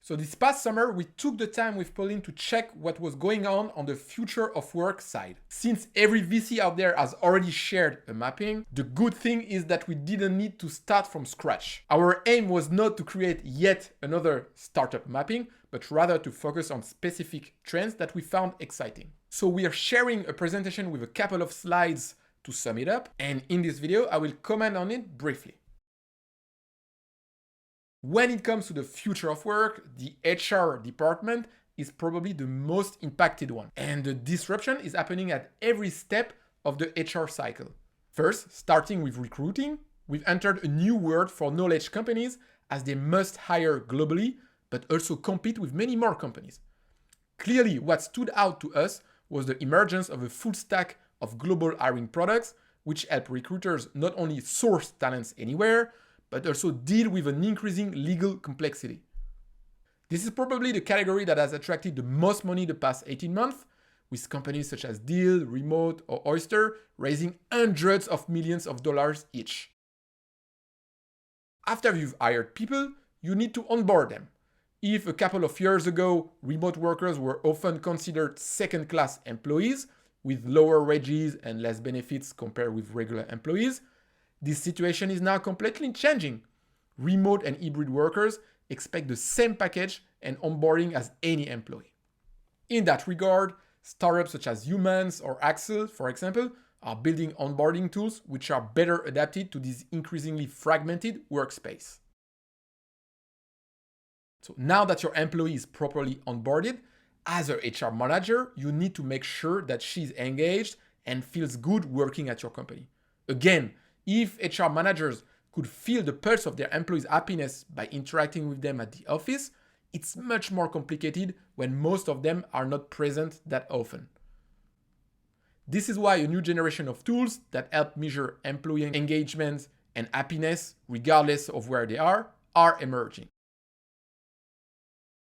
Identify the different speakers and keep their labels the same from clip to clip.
Speaker 1: So this past summer, we took the time with Pauline to check what was going on the future of work side. Since every VC out there has already shared a mapping, the good thing is that we didn't need to start from scratch. Our aim was not to create yet another startup mapping, but rather to focus on specific trends that we found exciting. So we are sharing a presentation with a couple of slides to sum it up, and in this video, I will comment on it briefly. When it comes to the future of work, the HR department is probably the most impacted one. And the disruption is happening at every step of the HR cycle. First, starting with recruiting, we've entered a new world for knowledge companies as they must hire globally, but also compete with many more companies. Clearly, what stood out to us was the emergence of a full stack of global hiring products, which help recruiters not only source talents anywhere, but also deal with an increasing legal complexity. This is probably the category that has attracted the most money the past 18 months, with companies such as Deel, Remote, or Oyster raising hundreds of millions of dollars each. After you've hired people, you need to onboard them. If a couple of years ago, remote workers were often considered second-class employees with lower wages and less benefits compared with regular employees, this situation is now completely changing. Remote and hybrid workers expect the same package and onboarding as any employee. In that regard, startups such as Humans or Axel, for example, are building onboarding tools which are better adapted to this increasingly fragmented workspace. So now that your employee is properly onboarded, as a HR manager, you need to make sure that she's engaged and feels good working at your company. Again, if HR managers could feel the pulse of their employees' happiness by interacting with them at the office, it's much more complicated when most of them are not present that often. This is why a new generation of tools that help measure employee engagement and happiness, regardless of where they are emerging.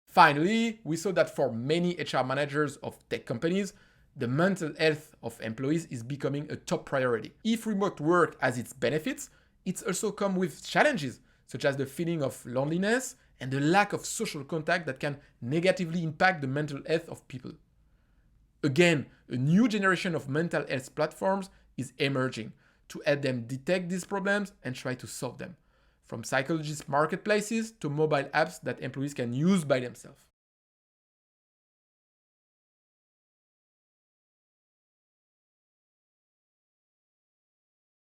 Speaker 1: Finally, we saw that for many HR managers of tech companies, the mental health of employees is becoming a top priority. If remote work has its benefits, it's also come with challenges, such as the feeling of loneliness and the lack of social contact that can negatively impact the mental health of people. Again, a new generation of mental health platforms is emerging to help them detect these problems and try to solve them, from psychologist marketplaces to mobile apps that employees can use by themselves.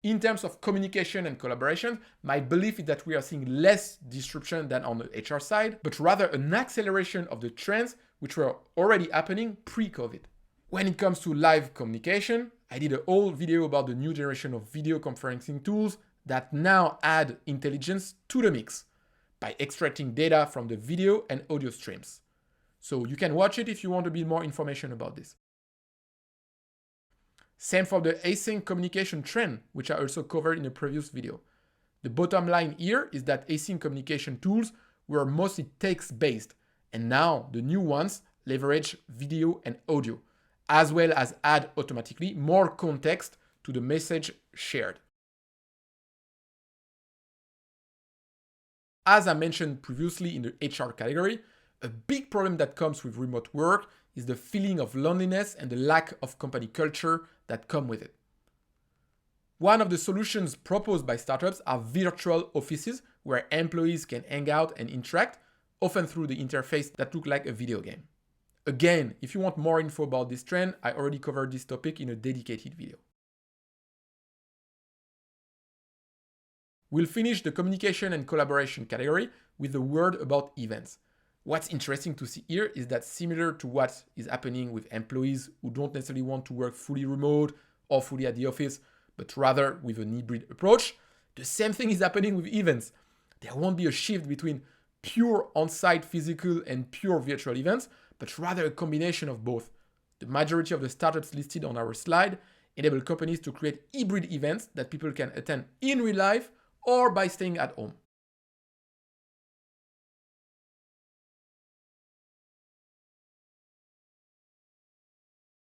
Speaker 1: In terms of communication and collaboration, my belief is that we are seeing less disruption than on the HR side, but rather an acceleration of the trends which were already happening pre-COVID. When it comes to live communication, I did a whole video about the new generation of video conferencing tools that now add intelligence to the mix by extracting data from the video and audio streams. So you can watch it if you want a bit more information about this. Same for the async communication trend, which I also covered in a previous video. The bottom line here is that async communication tools were mostly text-based, and now the new ones leverage video and audio, as well as add automatically more context to the message shared. As I mentioned previously in the HR category, a big problem that comes with remote work is the feeling of loneliness and the lack of company culture that come with it. One of the solutions proposed by startups are virtual offices where employees can hang out and interact, often through the interface that look like a video game. Again, if you want more info about this trend, I already covered this topic in a dedicated video. We'll finish the communication and collaboration category with a word about events. What's interesting to see here is that similar to what is happening with employees who don't necessarily want to work fully remote or fully at the office, but rather with an hybrid approach, the same thing is happening with events. There won't be a shift between pure on-site physical and pure virtual events, but rather a combination of both. The majority of the startups listed on our slide enable companies to create hybrid events that people can attend in real life or by staying at home.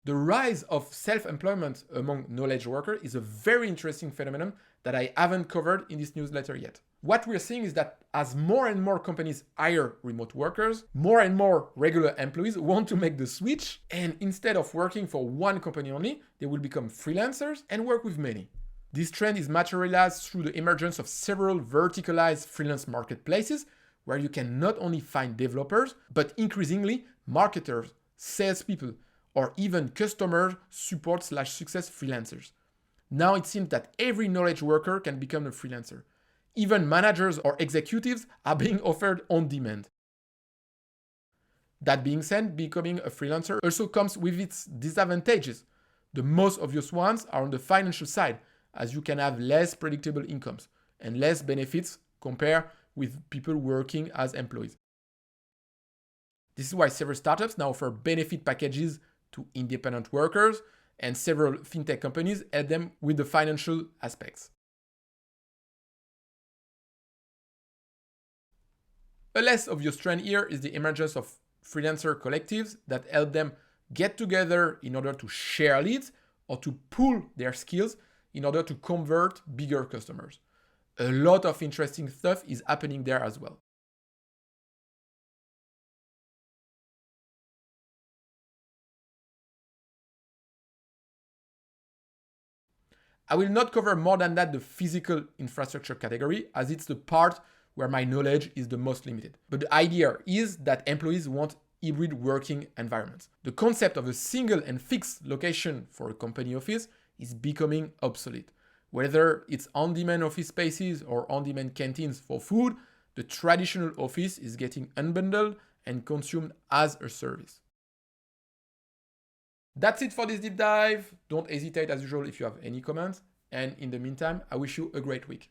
Speaker 1: The rise of self-employment among knowledge workers is a very interesting phenomenon that I haven't covered in this newsletter yet. What we're seeing is that as more and more companies hire remote workers, more and more regular employees want to make the switch, and instead of working for one company only, they will become freelancers and work with many. This trend is materialized through the emergence of several verticalized freelance marketplaces where you can not only find developers, but increasingly marketers, salespeople, or even customer support/success freelancers. Now it seems that every knowledge worker can become a freelancer. Even managers or executives are being offered on demand. That being said, becoming a freelancer also comes with its disadvantages. The most obvious ones are on the financial side, as you can have less predictable incomes and less benefits compared with people working as employees. This is why several startups now offer benefit packages to independent workers, and several fintech companies help them with the financial aspects. A less obvious trend here is the emergence of freelancer collectives that help them get together in order to share leads or to pool their skills in order to convert bigger customers. A lot of interesting stuff is happening there as well. I will not cover more than that the physical infrastructure category, as it's the part where my knowledge is the most limited. But the idea is that employees want hybrid working environments. The concept of a single and fixed location for a company office is becoming obsolete. Whether it's on-demand office spaces or on-demand canteens for food, the traditional office is getting unbundled and consumed as a service. That's it for this deep dive. Don't hesitate as usual if you have any comments. And in the meantime, I wish you a great week.